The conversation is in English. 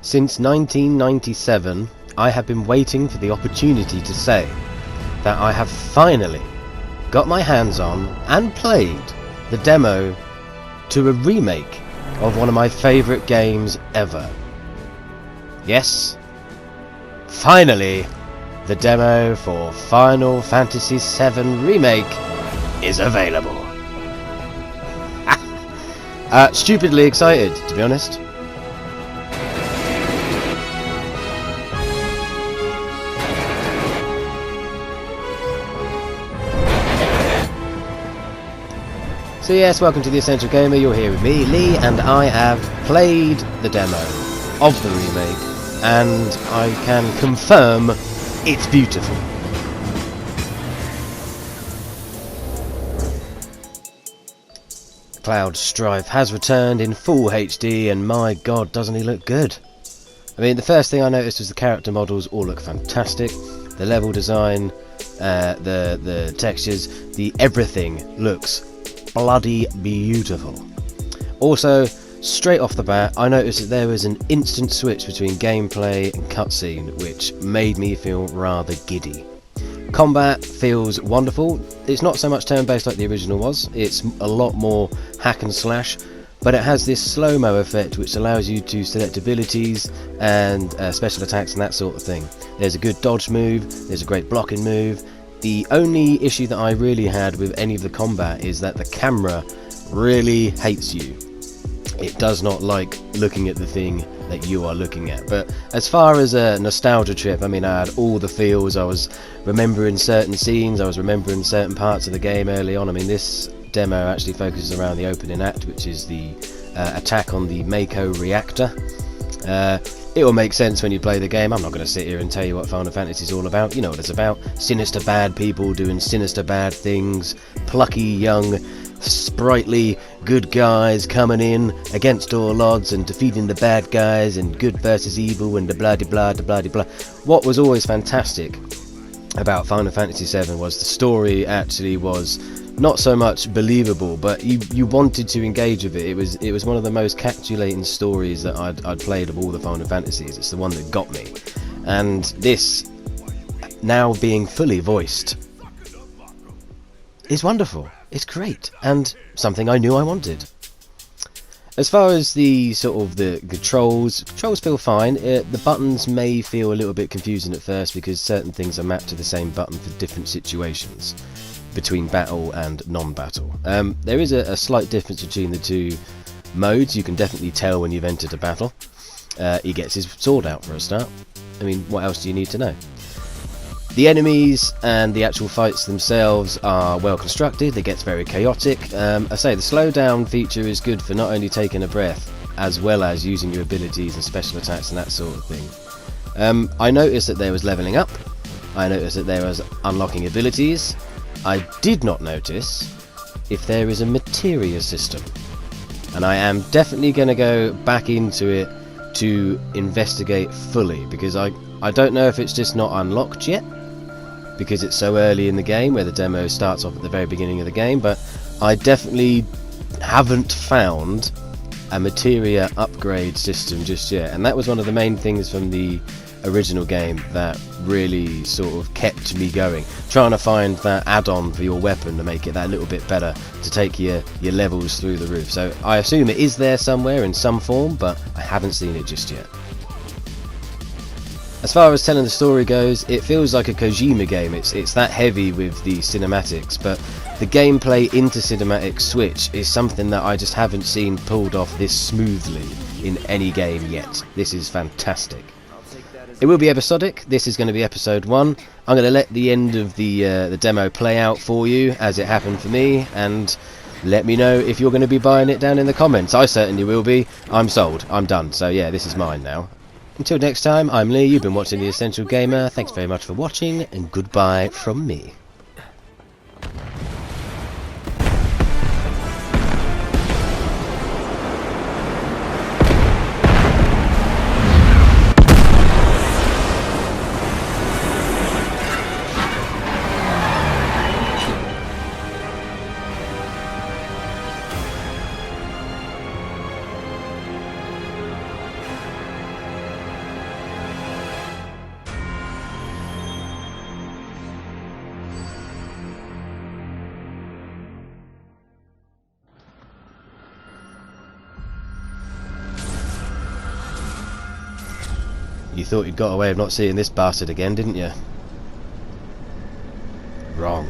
Since 1997, I have been waiting for the opportunity to say that I have finally got my hands on and played the demo to a remake of one of my favourite games ever. Yes, finally, the demo for Final Fantasy VII Remake is available. Stupidly excited, to be honest. So yes, welcome to The Essential Gamer. You're here with me, Lee, and I have played the demo of the remake, and I can confirm it's beautiful. Cloud Strife has returned in full HD, and my god, doesn't he look good? I mean, the first thing I noticed was the character models all look fantastic. The level design, the textures, the everything looks bloody beautiful. Also, straight off the bat, I noticed that there was an instant switch between gameplay and cutscene, which made me feel rather giddy. Combat feels wonderful. It's not so much turn-based like the original was, it's a lot more hack and slash, but it has this slow-mo effect which allows you to select abilities and special attacks and that sort of thing. There's a good dodge move, there's a great blocking move. The only issue that I really had with any of the combat is that the camera really hates you. It does not like looking at the thing that you are looking at. But as far as a nostalgia trip, I mean, I had all the feels. I was remembering certain scenes, I was remembering certain parts of the game early on. I mean, this demo actually focuses around the opening act, which is the attack on the Mako reactor. It will make sense when you play the game. I'm not going to sit here and tell you what Final Fantasy is all about. You know what it's about. Sinister bad people doing sinister bad things. Plucky, young, sprightly good guys coming in against all odds and defeating the bad guys, and good versus evil, and the blah-de-blah, the blah-de-blah. What was always fantastic about Final Fantasy VII was the story actually was not so much believable, but you wanted to engage with it. It was one of the most captivating stories that I'd played of all the Final Fantasies. It's the one that got me, and this now being fully voiced is wonderful. It's great, and something I knew I wanted. As far as the sort of the controls feel fine. The buttons may feel a little bit confusing at first because certain things are mapped to the same button for different situations between battle and non-battle. There is a slight difference between the two modes. You can definitely tell when you've entered a battle. He gets his sword out for a start. I mean, what else do you need to know? The enemies and the actual fights themselves are well constructed. They get very chaotic. I say the slowdown feature is good for not only taking a breath, as well as using your abilities and special attacks and that sort of thing. I noticed that there was leveling up. I noticed that there was unlocking abilities. I did not notice if there is a materia system, and I am definitely going to go back into it to investigate fully, because I don't know if it's just not unlocked yet because it's so early in the game, where the demo starts off at the very beginning of the game, but I definitely haven't found a materia upgrade system just yet, and that was one of the main things from the original game that really sort of kept me going, trying to find that add-on for your weapon to make it that little bit better, to take your levels through the roof. So I assume it is there somewhere in some form, but I haven't seen it just yet. As far as telling the story goes, it feels like a Kojima game. It's that heavy with the cinematics, but the gameplay into cinematic switch is something that I just haven't seen pulled off this smoothly in any game yet. This is fantastic. It will be episodic. This is going to be episode 1. I'm going to let the end of the demo play out for you as it happened for me, and let me know if you're going to be buying it down in the comments. I certainly will be. I'm sold. I'm done. So yeah, this is mine now. Until next time, I'm Lee. You've been watching The Essential Gamer. Thanks very much for watching, and goodbye from me. You thought you'd got away with not seeing this bastard again, didn't you? Wrong.